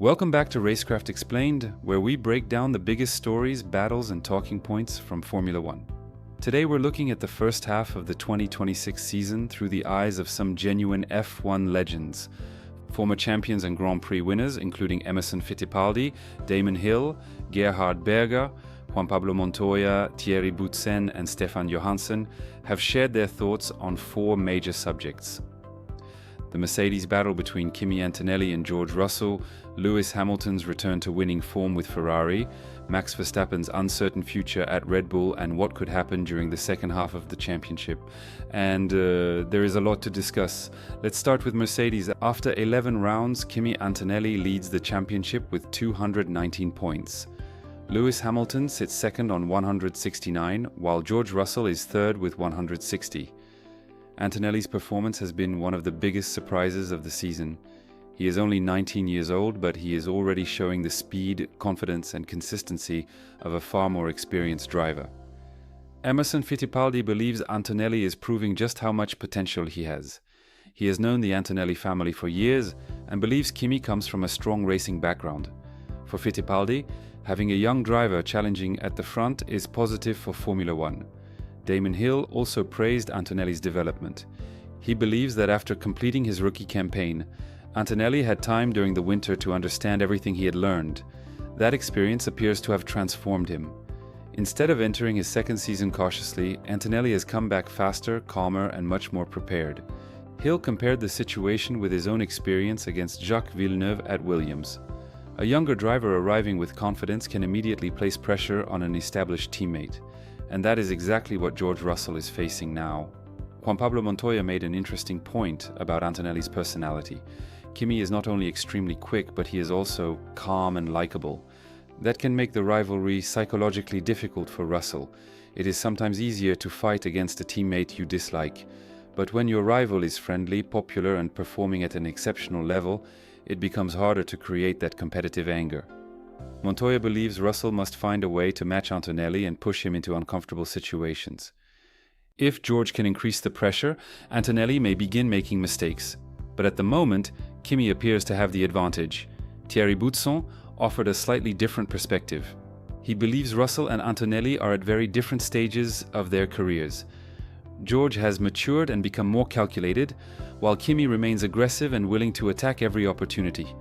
Welcome back to Racecraft Explained, where we break down the biggest stories, battles, and talking points from Formula One. Today we're looking at the first half of the 2026 season through the eyes of some genuine F1 legends. Former champions and Grand Prix winners, including Emerson Fittipaldi, Damon Hill, Gerhard Berger, Juan Pablo Montoya, Thierry Boutsen, and Stefan Johansson, have shared their thoughts on four major subjects: the Mercedes battle between Kimi Antonelli and George Russell, Lewis Hamilton's return to winning form with Ferrari, Max Verstappen's uncertain future at Red Bull, and what could happen during the second half of the championship. And there is a lot to discuss. Let's start with Mercedes. After 11 rounds, Kimi Antonelli leads the championship with 219 points. Lewis Hamilton sits second on 169, while George Russell is third with 160. Antonelli's performance has been one of the biggest surprises of the season. He is only 19 years old, but he is already showing the speed, confidence, and consistency of a far more experienced driver. Emerson Fittipaldi believes Antonelli is proving just how much potential he has. He has known the Antonelli family for years and believes Kimi comes from a strong racing background. For Fittipaldi, having a young driver challenging at the front is positive for Formula One. Damon Hill also praised Antonelli's development. He believes that after completing his rookie campaign, Antonelli had time during the winter to understand everything he had learned. That experience appears to have transformed him. Instead of entering his second season cautiously, Antonelli has come back faster, calmer, and much more prepared. Hill compared the situation with his own experience against Jacques Villeneuve at Williams. A younger driver arriving with confidence can immediately place pressure on an established teammate. And that is exactly what George Russell is facing now. Juan Pablo Montoya made an interesting point about Antonelli's personality. Kimi is not only extremely quick, but he is also calm and likable. That can make the rivalry psychologically difficult for Russell. It is sometimes easier to fight against a teammate you dislike. But when your rival is friendly, popular, and performing at an exceptional level, it becomes harder to create that competitive anger. Montoya believes Russell must find a way to match Antonelli and push him into uncomfortable situations. If George can increase the pressure, Antonelli may begin making mistakes. But at the moment, Kimi appears to have the advantage. Thierry Boutsen offered a slightly different perspective. He believes Russell and Antonelli are at very different stages of their careers. George has matured and become more calculated, while Kimi remains aggressive and willing to attack every opportunity.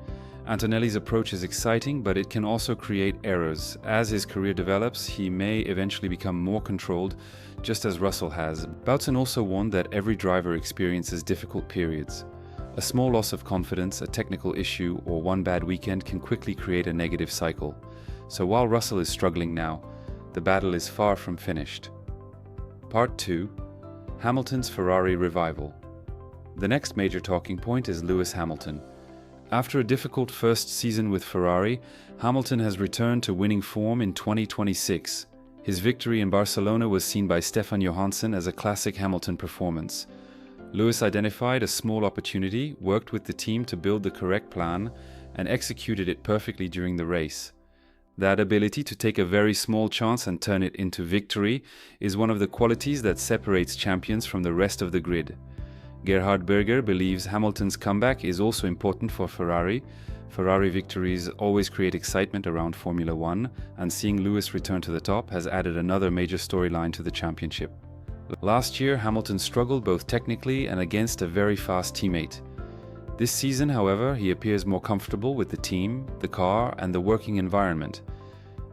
Antonelli's approach is exciting, but it can also create errors. As his career develops, he may eventually become more controlled, just as Russell has. Boutsen also warned that every driver experiences difficult periods. A small loss of confidence, a technical issue, or one bad weekend can quickly create a negative cycle. So while Russell is struggling now, the battle is far from finished. Part 2. Hamilton's Ferrari revival. The next major talking point is Lewis Hamilton. After a difficult first season with Ferrari, Hamilton has returned to winning form in 2026. His victory in Barcelona was seen by Stefan Johansson as a classic Hamilton performance. Lewis identified a small opportunity, worked with the team to build the correct plan, and executed it perfectly during the race. That ability to take a very small chance and turn it into victory is one of the qualities that separates champions from the rest of the grid. Gerhard Berger believes Hamilton's comeback is also important for Ferrari. Ferrari victories always create excitement around Formula One, and seeing Lewis return to the top has added another major storyline to the championship. Last year, Hamilton struggled both technically and against a very fast teammate. This season, however, he appears more comfortable with the team, the car, and the working environment.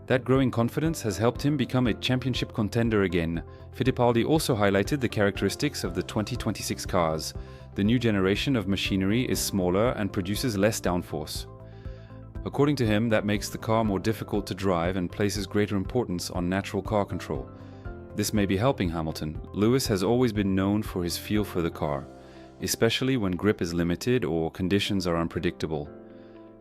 That growing confidence has helped him become a championship contender again. Fittipaldi also highlighted the characteristics of the 2026 cars. The new generation of machinery is smaller and produces less downforce. According to him, that makes the car more difficult to drive and places greater importance on natural car control. This may be helping Hamilton. Lewis has always been known for his feel for the car, especially when grip is limited or conditions are unpredictable.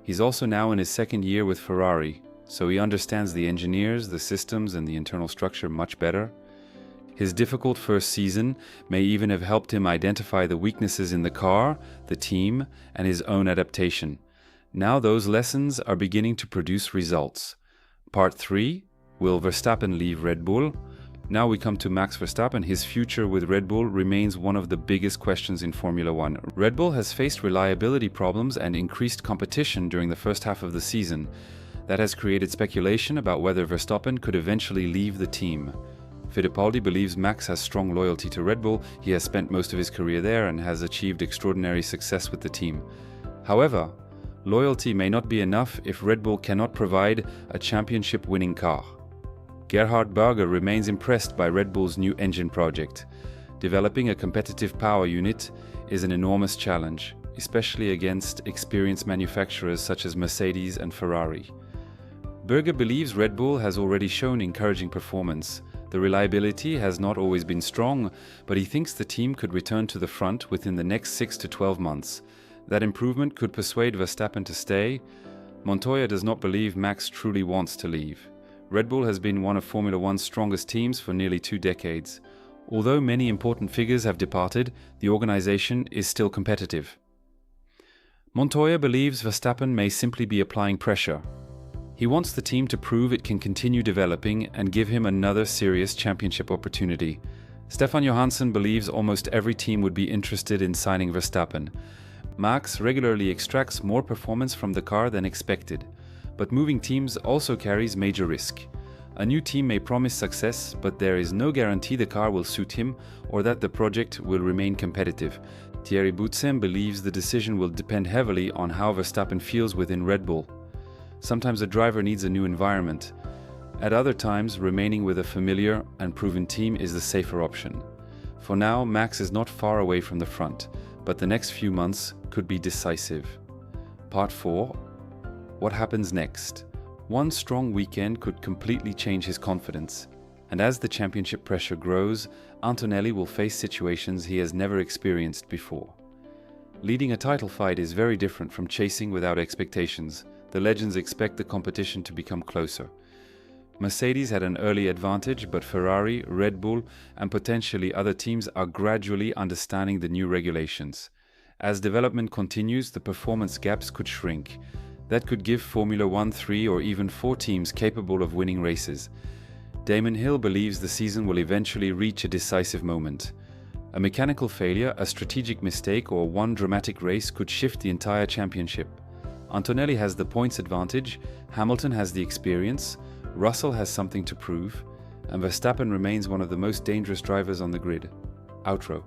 He's also now in his second year with Ferrari, so he understands the engineers, the systems, and the internal structure much better. His difficult first season may even have helped him identify the weaknesses in the car, the team, and his own adaptation. Now those lessons are beginning to produce results. Part 3. Will Verstappen leave Red Bull? Now we come to Max Verstappen. His future with Red Bull remains one of the biggest questions in Formula One. Red Bull has faced reliability problems and increased competition during the first half of the season. That has created speculation about whether Verstappen could eventually leave the team. Fittipaldi believes Max has strong loyalty to Red Bull. He has spent most of his career there and has achieved extraordinary success with the team. However, loyalty may not be enough if Red Bull cannot provide a championship-winning car. Gerhard Berger remains impressed by Red Bull's new engine project. Developing a competitive power unit is an enormous challenge, especially against experienced manufacturers such as Mercedes and Ferrari. Berger believes Red Bull has already shown encouraging performance. The reliability has not always been strong, but he thinks the team could return to the front within the next 6 to 12 months. That improvement could persuade Verstappen to stay. Montoya does not believe Max truly wants to leave. Red Bull has been one of Formula One's strongest teams for nearly 2 decades. Although many important figures have departed, the organization is still competitive. Montoya believes Verstappen may simply be applying pressure. He wants the team to prove it can continue developing and give him another serious championship opportunity. Stefan Johansson believes almost every team would be interested in signing Verstappen. Max regularly extracts more performance from the car than expected, but moving teams also carries major risk. A new team may promise success, but there is no guarantee the car will suit him or that the project will remain competitive. Thierry Boutsen believes the decision will depend heavily on how Verstappen feels within Red Bull. Sometimes a driver needs a new environment. At other times, remaining with a familiar and proven team is the safer option. For now, Max is not far away from the front, but the next few months could be decisive. Part 4. What happens next? One strong weekend could completely change his confidence. And as the championship pressure grows, Antonelli will face situations he has never experienced before. Leading a title fight is very different from chasing without expectations. The legends expect the competition to become closer. Mercedes had an early advantage, but Ferrari, Red Bull, and potentially other teams are gradually understanding the new regulations. As development continues, the performance gaps could shrink. That could give Formula One 3 or even 4 teams capable of winning races. Damon Hill believes the season will eventually reach a decisive moment. A mechanical failure, a strategic mistake, or one dramatic race could shift the entire championship. Antonelli has the points advantage, Hamilton has the experience, Russell has something to prove, and Verstappen remains one of the most dangerous drivers on the grid. Outro.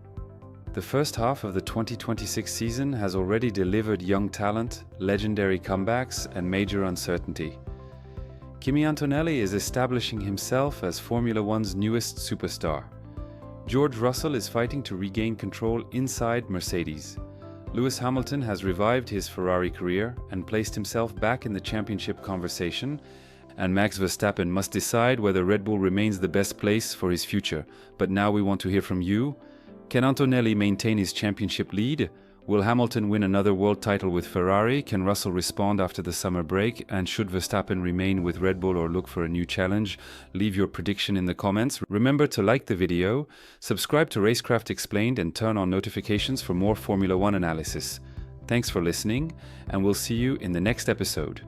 The first half of the 2026 season has already delivered young talent, legendary comebacks, and major uncertainty. Kimi Antonelli is establishing himself as Formula One's newest superstar. George Russell is fighting to regain control inside Mercedes. Lewis Hamilton has revived his Ferrari career and placed himself back in the championship conversation, and Max Verstappen must decide whether Red Bull remains the best place for his future. But now we want to hear from you. Can Antonelli maintain his championship lead? Will Hamilton win another world title with Ferrari? Can Russell respond after the summer break? And should Verstappen remain with Red Bull or look for a new challenge? Leave your prediction in the comments. Remember to like the video, subscribe to Racecraft Explained, and turn on notifications for more Formula One analysis. Thanks for listening, and we'll see you in the next episode.